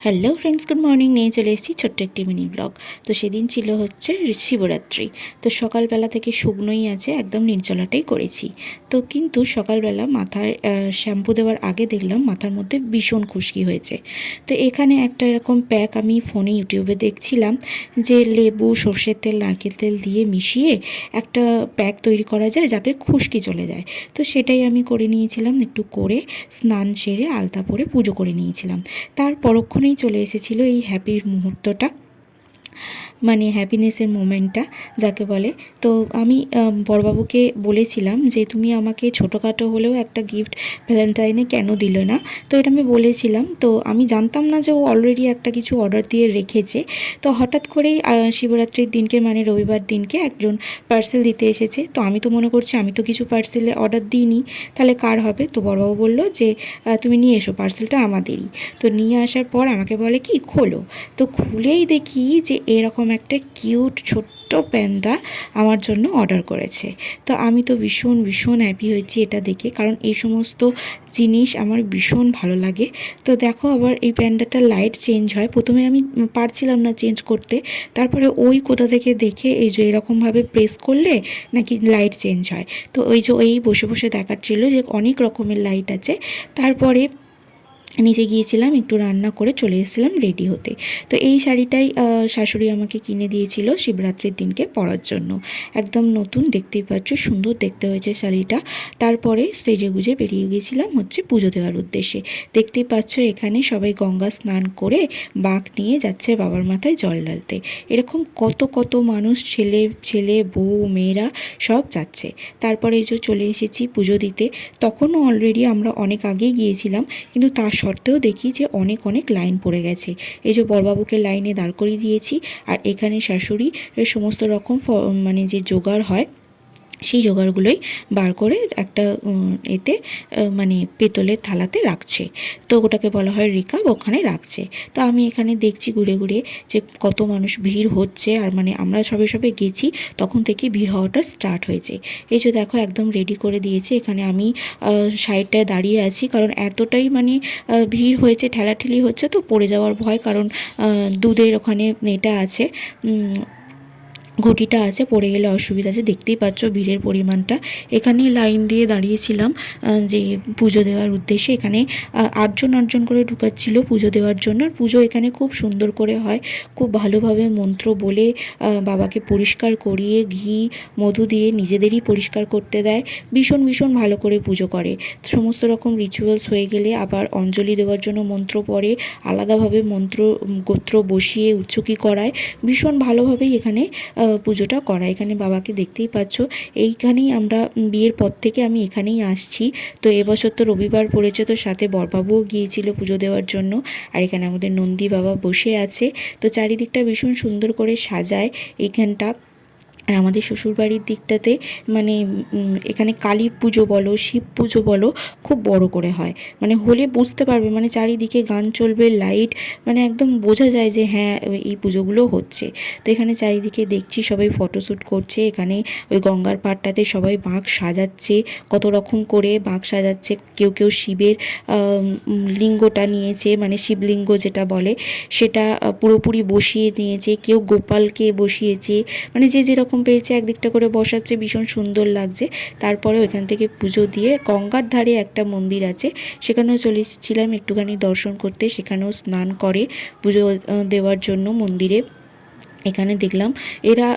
Hello friends, good morning. নিয়ে চলে এসেছি ছোট্ট একটি মিনি ব্লগ। তো সেদিন ছিল হচ্ছে শিবরাত্রি। তো সকালবেলা থেকে শুকনোই আছে, একদম নির্জলাটাই করেছি। তো কিন্তু সকালবেলা মাথায় শ্যাম্পু দেওয়ার আগে দেখলাম মাথার মধ্যে ভীষণ খুশকি হয়েছে। তো এখানে একটা এরকম প্যাক আমি ফোনে ইউটিউবে দেখছিলাম যে লেবু, সর্ষের তেল, নারকেল তেল দিয়ে মিশিয়ে একটা প্যাক তৈরি করা যায় যাতে খুশকি চলে যায়। তো সেটাই আমি করে নিয়েছিলাম। একটু করে স্নান সেরে আলতা পরে পুজো করে নিয়েছিলাম। তার পরক্ষণেই চলে এসেছিলো এই হ্যাপির মুহূর্তটা, মানে হ্যাপিনেসের মোমেন্টটা যাকে বলে। তো আমি বড়বাবুকে বলেছিলাম যে তুমি আমাকে ছোটোখাটো হলেও একটা গিফট ভ্যালেন্টাইনে কেন দিলে না। তো এটা আমি বলেছিলাম। তো আমি জানতাম না যে ও অলরেডি একটা কিছু অর্ডার দিয়ে রেখেছে। তো হঠাৎ করেই শিবরাত্রির দিনকে মানে রবিবার দিনকে একজন পার্সেল দিতে এসেছে। তো আমি তো মনে করছি আমি তো কিছু পার্সেলে অর্ডার দিইনি, তাহলে কার হবে। তো বড়বাবু বললো যে তুমি নিয়ে এসো, পার্সেলটা আমাদেরই। তো নিয়ে আসার পর আমাকে বলে কি খোলো। তো খুলেই দেখি যে এরকম একটা কিউট ছোট্ট প্যান্ডা আমার জন্য অর্ডার করেছে। তো আমি তো ভীষণ ভীষণ হ্যাপি হয়েছি এটা দেখে, কারণ এই সমস্ত জিনিস আমার ভীষণ ভালো লাগে। তো দেখো আবার এই প্যান্ডাটার লাইট চেঞ্জ হয়। প্রথমে আমি পারছিলাম না চেঞ্জ করতে, তারপরে ওই কোথা থেকে দেখে এই যে এরকমভাবে প্রেস করলে নাকি লাইট চেঞ্জ হয়। তো ওই যে ওই বসে বসে দেখাচ্ছিল যে অনেক রকমের লাইট আছে। তারপরে নিচে গিয়েছিলাম, একটু রান্না করে চলে এসেছিলাম রেডি হতে। তো এই শাড়িটাই শাশুড়ি আমাকে কিনে দিয়েছিল শিবরাত্রির দিনকে পরার জন্য। একদম নতুন, দেখতেই পাচ্ছ সুন্দর দেখতে হয়েছে শাড়িটা। তারপরে সেজে গুজে বেরিয়ে গিয়েছিলাম হচ্ছে পুজো দেওয়ার উদ্দেশ্যে। দেখতেই পাচ্ছ এখানে সবাই গঙ্গা স্নান করে বাঁক নিয়ে যাচ্ছে বাবার মাথায় জল ঢালতে। এরকম কত কত মানুষ, ছেলে ছেলে বউ মেয়েরা সব যাচ্ছে। তারপরে এই যে চলে এসেছি পুজো দিতে। তখনও অলরেডি আমরা অনেক আগেই গিয়েছিলাম, কিন্তু তার সত্ত্বেও দেখি যে অনেক অনেক লাইন পড়ে গেছে। এই যে বড়বাবুকে লাইনে দাঁড় করিয়ে দিয়েছি, আর এখানে শাশুড়ি সমস্ত রকম মানে যে জোগাড় হয় সেই জোগাড়গুলোই বার করে একটা এতে মানে পেতলের থালাতে রাখছে। তো ওটাকে বলা হয় রিকাব, ওখানে রাখছে। তো আমি এখানে দেখছি ঘুরে ঘুরে যে কত মানুষ ভিড় হচ্ছে, আর মানে আমরা সবে সবে গেছি তখন থেকে ভিড় হওয়াটা স্টার্ট হয়েছে। এই যে দেখো একদম রেডি করে দিয়েছে। এখানে আমি সাইডটায় দাঁড়িয়ে আছি, কারণ এতটাই মানে ভিড় হয়েছে, ঠেলাঠেলি হচ্ছে, তো পড়ে যাওয়ার ভয়। কারণ দুধের ওখানে এটা আছে, ঘটিটা আছে, পড়ে গেলে অসুবিধা আছে। দেখতেই পাচ্ছ ভিড়ের পরিমাণটা। এখানে লাইন দিয়ে দাঁড়িয়েছিলাম যে পুজো দেওয়ার উদ্দেশ্যে। এখানে 8জন করে ঢুকাচ্ছিল পুজো দেওয়ার জন্য। আর পুজো এখানে খুব সুন্দর করে হয়, খুব ভালোভাবে মন্ত্র বলে বাবাকে পরিষ্কার করিয়ে ঘি মধু দিয়ে নিজেদেরই পরিষ্কার করতে দেয়। ভীষণ ভীষণ ভালো করে পুজো করে। সমস্ত রকম রিচুয়ালস হয়ে গেলে আবার অঞ্জলি দেওয়ার জন্য মন্ত্র পড়ে, আলাদাভাবে মন্ত্র গোত্র বসিয়ে উচ্চকি করায়। ভীষণ ভালোভাবেই এখানে পুজোটা করা। এখানে বাবাকে দেখতেই পাচ্ছ। এইখানেই আমরা বিয়ের পর থেকে আমি এখানেই আসছি। তো এবছর তো রবিবার পড়েছে, তো সাথে বরবাবুও গিয়েছিল পুজো দেওয়ার জন্য। আর এখানে আমাদের নন্দী বাবা বসে আছে। তো চারিদিকটা ভীষণ সুন্দর করে সাজায় এইখানটা। আর আমাদের শ্বশুরবাড়ির দিকটাতে মানে এখানে কালী পুজো বলো, শিব পুজো বলো, খুব বড় করে হয়। মানে হলে বুঝতে পারবে, মানে চারিদিকে গান চলবে, লাইট, মানে একদম বোঝা যায় যে হ্যাঁ এই পুজোগুলো হচ্ছে। তো এখানে চারিদিকে দেখছি সবাই ফটোশ্যুট করছে। এখানে ওই গঙ্গার পাড়টাতে সবাই বাঁক সাজাচ্ছে, কত রকম করে বাঁক সাজাচ্ছে। কেউ কেউ শিবের লিঙ্গটা নিয়েছে, মানে শিবলিঙ্গ যেটা বলে সেটা পুরোপুরি বসিয়ে নিয়েছে, কেউ গোপালকে বসিয়েছে, মানে যে যেরকম পেরেছে একদিকটা করে বসাচ্ছে। ভীষণ সুন্দর লাগছে। তারপরে ওইখান থেকে পুজো দিয়ে গঙ্গার ধারে একটা মন্দির আছে, সেখানেও চলে এসেছিলাম একটুখানি দর্শন করতে। সেখানেও স্নান করে পুজো দেওয়ার জন্য মন্দিরে। এখানে দেখলাম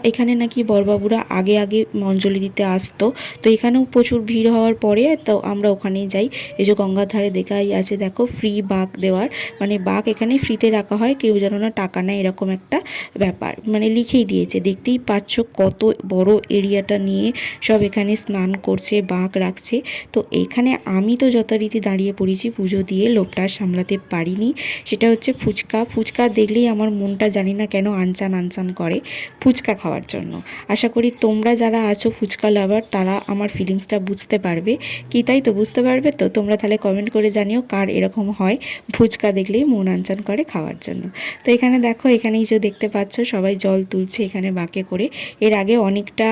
এখানে নাকি বরবাবুরা আগে আগে অঞ্জলি দিতে আসতো। তো এখানেও প্রচুর ভিড় হওয়ার পরে তো আমরা ওখানেই যাই। এই যে গঙ্গার ধারে দেখাই আছে দেখো ফ্রি বাঁক দেওয়ার, মানে বাঁক এখানে ফ্রিতে রাখা হয়, কেউ যেন না টাকা নেয়, এরকম একটা ব্যাপার মানে লিখেই দিয়েছে। দেখতেই পাচ্ছ কত বড় এরিয়াটা নিয়ে সব এখানে স্নান করছে, বাঁক রাখছে। তো এখানে আমি তো যথারীতি দাঁড়িয়ে পড়েছি পুজো দিয়ে, লোকটা সামলাতে পারিনি। সেটা হচ্ছে ফুচকা। ফুচকা দেখলেই আমার মনটা জানি না কেন আনচান আনচান চান করে ফুচকা খাওয়ার জন্য। আশা করি তোমরা যারা আছো ফুচকা লাভার তারা আমার ফিলিংসটা বুঝতে পারবে কি, তাই তো বুঝতে পারবে তো। তোমরা তাহলে কমেন্ট করে জানিও কার এরকম হয় ফুচকা দেখলেই মন আনচান করে খাওয়ার জন্য। তো এখানে দেখো, এখানেই যে দেখতে পাচ্ছ সবাই জল তুলছে এখানে বাঁকে করে। এর আগে অনেকটা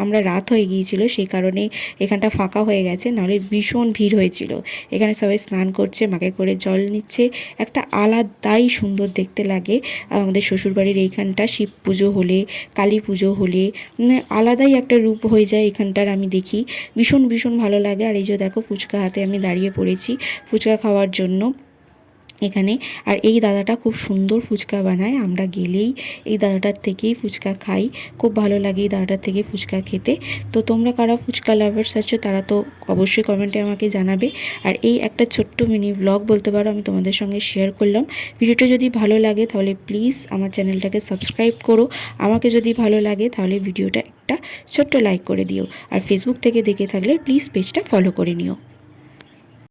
আমরা রাত হয়ে গিয়েছিল, সেই কারণে এখানটা ফাঁকা হয়ে গেছে, নাহলে ভীষণ ভিড় হয়েছিল। এখানে সবাই স্নান করছে, বাঁকে করে জল নিচ্ছে। একটা আলাদাই সুন্দর দেখতে লাগে আমাদের শ্বশুরবাড়ির এইখানটা শিব পুজো হলে, কালী পুজো হলে আলাদাই একটা রূপ হয়ে যায় এখানটার। আমি দেখি ভীষণ ভীষণ ভালো লাগে। আর এই যে দেখো ফুচকা হাতে আমি দাঁড়িয়ে পড়েছি ফুচকা খাওয়ার জন্য এখানে। আর এই দাদাটা খুব সুন্দর ফুচকা বানায়, আমরা গেলেই এই দাদাটার থেকেই ফুচকা খাই, খুব ভালো লাগে এই দাদাটার থেকে ফুচকা খেতে। তো তোমরা কারা ফুচকা লাভার্স আছো তারা তো অবশ্যই কমেন্টে আমাকে জানাবে। আর এই একটা ছোট্ট মিনি ব্লগ বলতে পারো আমি তোমাদের সঙ্গে শেয়ার করলাম। ভিডিওটা যদি ভালো লাগে তাহলে প্লিজ আমার চ্যানেলটাকে সাবস্ক্রাইব করো। আমাকে যদি ভালো লাগে তাহলে ভিডিওটা একটা ছোট্ট লাইক করে দিও। আর ফেসবুক থেকে দেখে থাকলে প্লিজ পেজটা ফলো করে নিও।